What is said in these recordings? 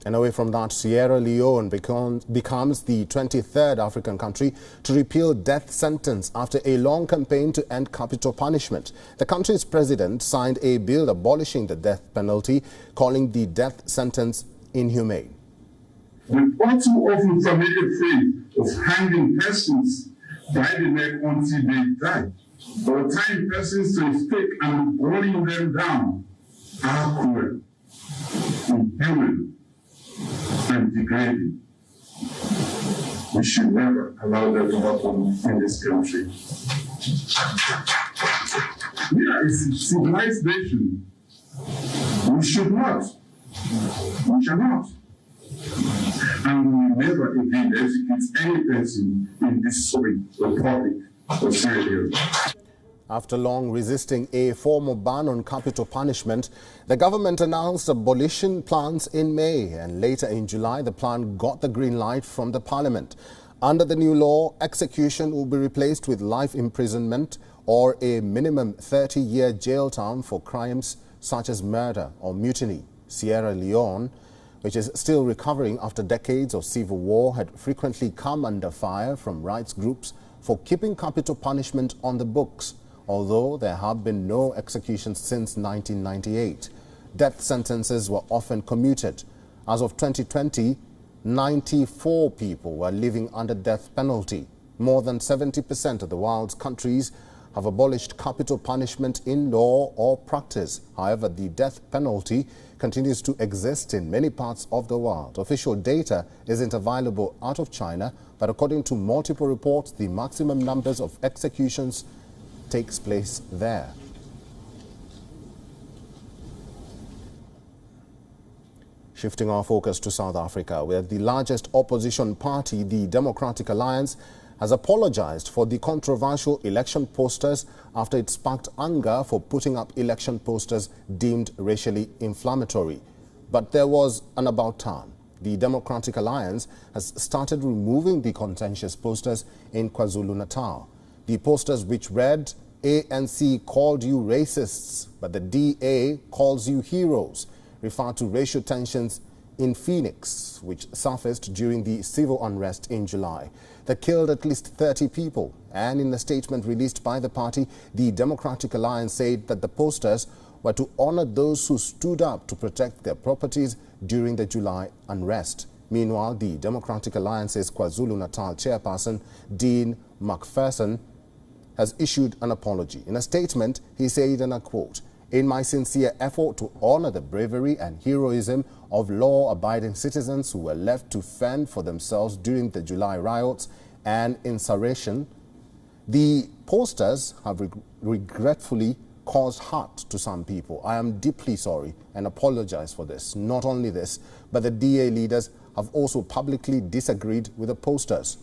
And away from that, Sierra Leone becomes the 23rd African country to repeal death sentence after a long campaign to end capital punishment. The country's president signed a bill abolishing the death penalty, calling the death sentence inhumane. We all too often familiar phrase of hanging persons by the neck until they die, or tying persons to a stake and burning them down are cruel, inhuman, and degrading. We should never allow that to happen in this country. We are a civilized nation. We should not. We shall not. And we will never again execute any person in this republic of Sierra Leone. After long resisting a formal ban on capital punishment, the government announced abolition plans in May, and later in July the plan got the green light from the parliament. Under the new law, execution will be replaced with life imprisonment or a minimum 30-year jail term for crimes such as murder or mutiny. Sierra Leone, which is still recovering after decades of civil war, had frequently come under fire from rights groups for keeping capital punishment on the books, although there have been no executions since 1998. Death sentences were often commuted. As of 2020, 94 people were living under death penalty. More than 70% of the world's countries have abolished capital punishment in law or practice. However, the death penalty continues to exist in many parts of the world. Official data isn't available out of China, but according to multiple reports, the maximum numbers of executions takes place there. Shifting our focus to South Africa, where the largest opposition party, the Democratic Alliance, has apologized for the controversial election posters after it sparked anger for putting up election posters deemed racially inflammatory. But there was an about time. The Democratic Alliance has started removing the contentious posters in KwaZulu-Natal. The posters, which read, "ANC called you racists, but the DA calls you heroes," refer to racial tensions in Phoenix, which surfaced during the civil unrest in July. That killed at least 30 people. And in a statement released by the party, the Democratic Alliance said that the posters were to honor those who stood up to protect their properties during the July unrest. Meanwhile, the Democratic Alliance's KwaZulu-Natal chairperson, Dean McPherson, has issued an apology. In a statement, he said, and I quote, "In my sincere effort to honor the bravery and heroism of law-abiding citizens who were left to fend for themselves during the July riots and insurrection, the posters have regretfully caused hurt to some people. I am deeply sorry and apologize for this. Not only this, but the DA leaders have also publicly disagreed with the posters.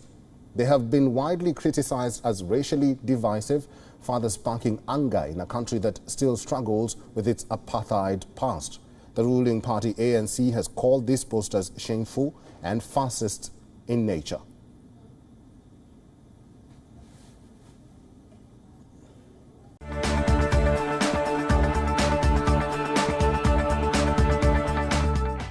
They have been widely criticized as racially divisive, further sparking anger in a country that still struggles with its apartheid past. The ruling party ANC has called these posters shameful and fascist in nature.